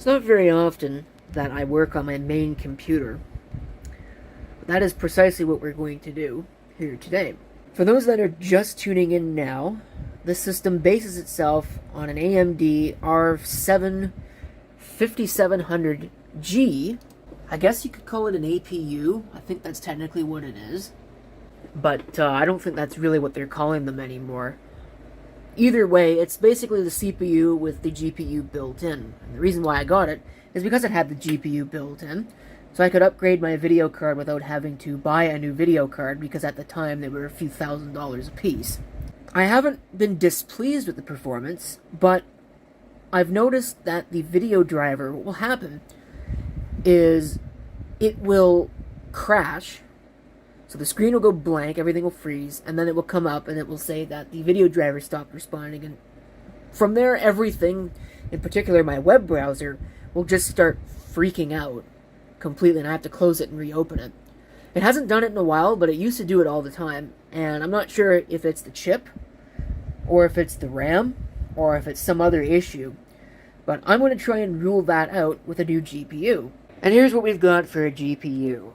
not very often that I work on my main computer. But that is precisely what we're going to do here today. For those that are just tuning in now, this system bases itself on an AMD RX6700G. I guess you could call it an APU. I think that's technically what it is. But I don't think that's really what they're calling them anymore. Either way, it's basically the CPU with the GPU built in. And the reason why I got it is because it had the GPU built in. So I could upgrade my video card without having to buy a new video card, because at the time they were a few $1,000s a piece. I haven't been displeased with the performance, but I've noticed that the video driver, what will happen is it will crash. So the screen will go blank, everything will freeze, and then it will come up and it will say that the video driver stopped responding. And from there, everything, in particular my web browser, will just start freaking out completely, and I have to close it and reopen it. It hasn't done it in a while, but it used to do it all the time, and I'm not sure if it's the chip, or if it's the RAM, or if it's some other issue. But I'm going to try and rule that out with a new GPU. And here's what we've got for a GPU.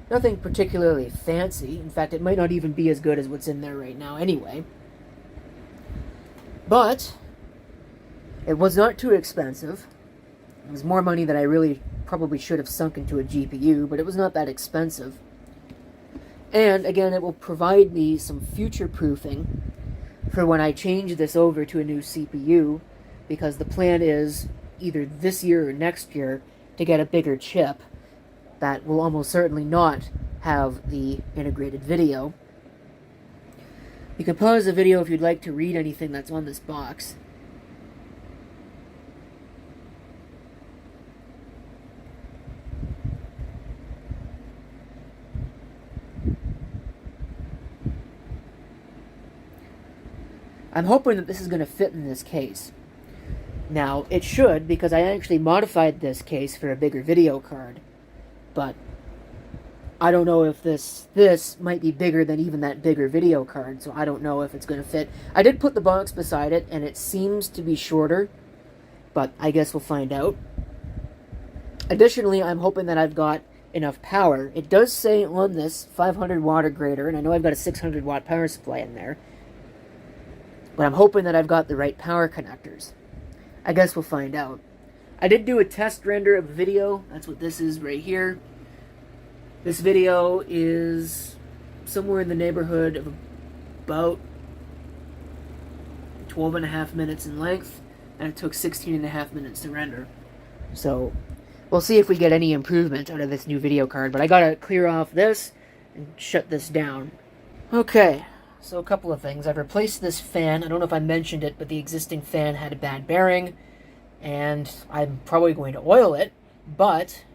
Nothing particularly fancy. In fact, it might not even be as good as what's in there right now anyway. But it was not too expensive. It was more money than I really probably should have sunk into a GPU, but it was not that expensive. And again, it will provide me some future proofing for when I change this over to a new CPU, because the plan is either this year or next year to get a bigger chip that will almost certainly not have the integrated video. You can pause the video if you'd like to read anything that's on this box. I'm hoping that this is going to fit in this case. Now, it should, because I actually modified this case for a bigger video card. But I don't know if this might be bigger than even that bigger video card, so I don't know if it's going to fit. I did put the box beside it, and it seems to be shorter, but I guess we'll find out. Additionally, I'm hoping that I've got enough power. It does say on this 500 watt or greater, and I know I've got a 600 watt power supply in there, but I'm hoping that I've got the right power connectors. I guess we'll find out. I did do a test render of a video. That's what this is right here. This video is somewhere in the neighborhood of about 12.5 minutes in length, and it took 16.5 minutes to render. So we'll see if we get any improvement out of this new video card, but I gotta clear off this and shut this down. Okay, so a couple of things. I've replaced this fan. I don't know if I mentioned it, but the existing fan had a bad bearing, and I'm probably going to oil it, but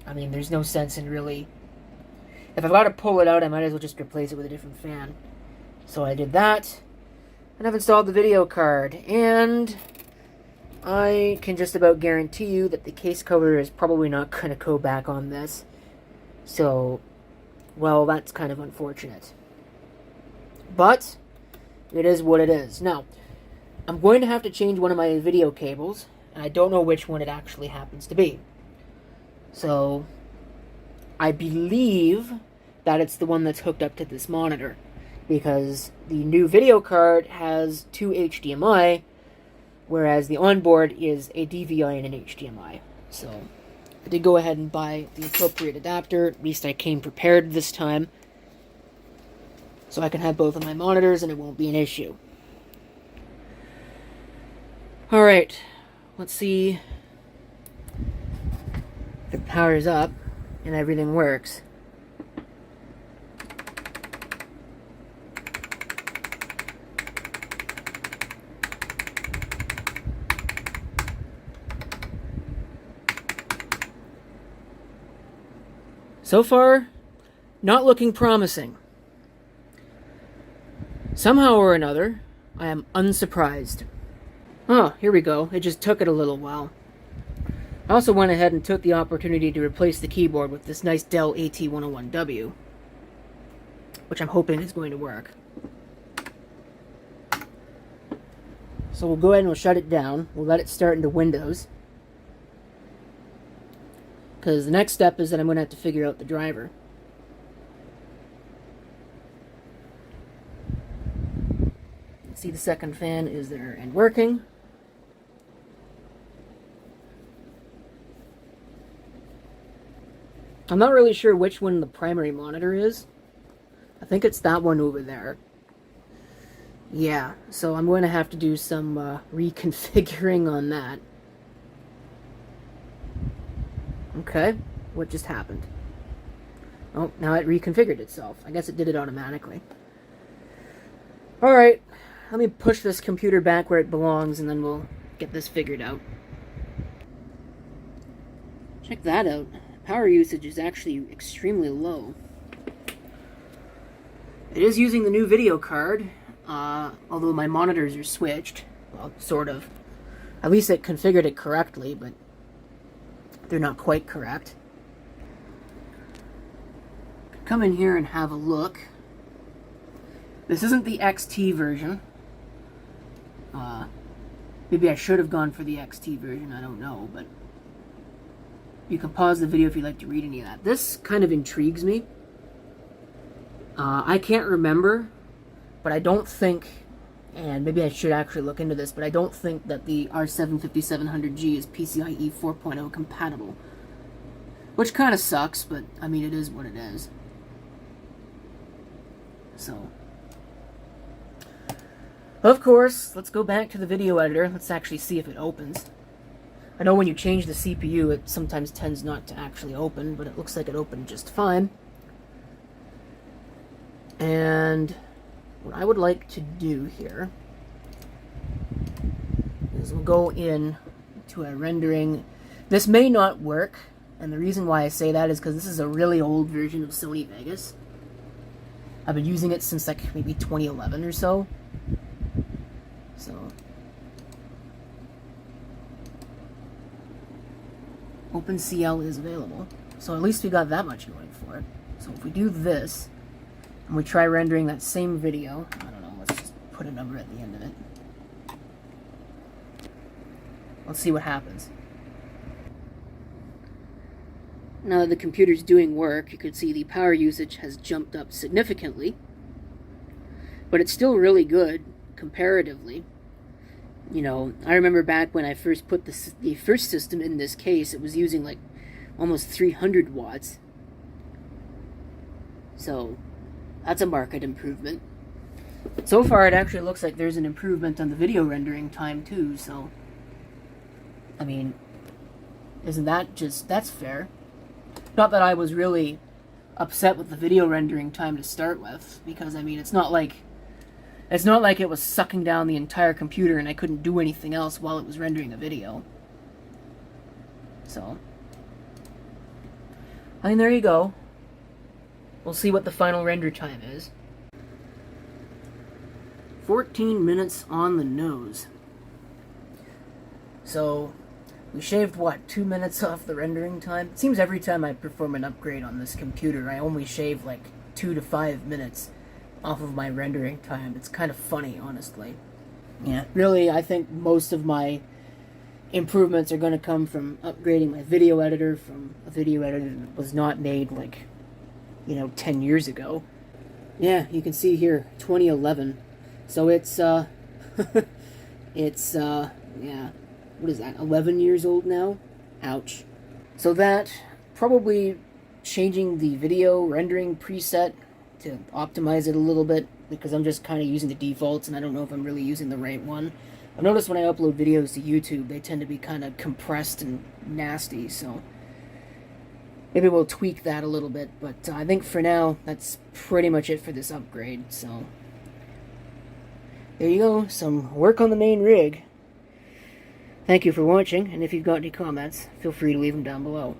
I mean, there's no sense in really... If I've got to pull it out, I might as well just replace it with a different fan. So I did that, and I've installed the video card, and I can just about guarantee you that the case cover is probably not going to go back on this. So, well, that's kind of unfortunate. But it is what it is. Now, I'm going to have to change one of my video cables, and I don't know which one it actually happens to be. So, I believe that it's the one that's hooked up to this monitor, because the new video card has two HDMI, whereas the onboard is a DVI and an HDMI. So, I did go ahead and buy the appropriate adapter. At least I came prepared this time, so I can have both of my monitors and it won't be an issue. Alright, let's see if it powers up and everything works. So far, not looking promising. Somehow or another, I am unsurprised. Oh, here we go. It just took it a little while. I also went ahead and took the opportunity to replace the keyboard with this nice Dell AT101W, which I'm hoping is going to work. So we'll go ahead and we'll shut it down. We'll let it start into Windows. Because the next step is that I'm going to have to figure out the driver. See, the second fan is there and working. I'm not really sure which one the primary monitor is. I think it's that one over there. Yeah, so I'm going to have to do some reconfiguring on that. Okay, what just happened? Oh, now it reconfigured itself. I guess it did it automatically. Alright, let me push this computer back where it belongs and then we'll get this figured out. Check that out. Power usage is actually extremely low. It is using the new video card, although my monitors are switched. Well, sort of. At least it configured it correctly, but they're not quite correct. Come in here and have a look. This isn't the XT version. Maybe I should have gone for the XT version, I don't know, but you can pause the video if you'd like to read any of that. This kind of intrigues me. I can't remember, but I don't think, and maybe I should actually look into this, but I don't think that the R75700G is PCIe 4.0 compatible. Which kind of sucks, but I mean, it is what it is. So, of course, let's go back to the video editor. Let's actually see if it opens. I know when you change the CPU, it sometimes tends not to actually open, but it looks like it opened just fine. And what I would like to do here is we'll go in to a rendering. This may not work, and the reason why I say that is because this is a really old version of Sony Vegas. I've been using it since like maybe 2011 or so. So OpenCL is available. So at least we got that much going for it. So if we do this, and we try rendering that same video, I don't know, let's just put a number at the end of it. Let's see what happens. Now that the computer's doing work, you can see the power usage has jumped up significantly. But it's still really good, comparatively. You know, I remember back when I first put the first system in this case, it was using like almost 300 watts. So that's a marked improvement. So far it actually looks like there's an improvement on the video rendering time too, so I mean, isn't that that's fair. Not that I was really upset with the video rendering time to start with, because I mean, it's not like it was sucking down the entire computer and I couldn't do anything else while it was rendering a video. So I mean, there you go. We'll see what the final render time is. 14 minutes on the nose. So, we shaved, what, 2 minutes off the rendering time? It seems every time I perform an upgrade on this computer, I only shave like 2 to 5 minutes off of my rendering time. It's kind of funny, honestly. Yeah, really, I think most of my improvements are going to come from upgrading my video editor from a video editor that was not made like, 10 years ago. Yeah, you can see here, 2011. So it's, yeah, what is that, 11 years old now? Ouch. So that, probably changing the video rendering preset to optimize it a little bit, because I'm just kind of using the defaults, and I don't know if I'm really using the right one. I've noticed when I upload videos to YouTube, they tend to be kind of compressed and nasty, so maybe we'll tweak that a little bit, but I think for now, that's pretty much it for this upgrade, so there you go, some work on the main rig. Thank you for watching, and if you've got any comments, feel free to leave them down below.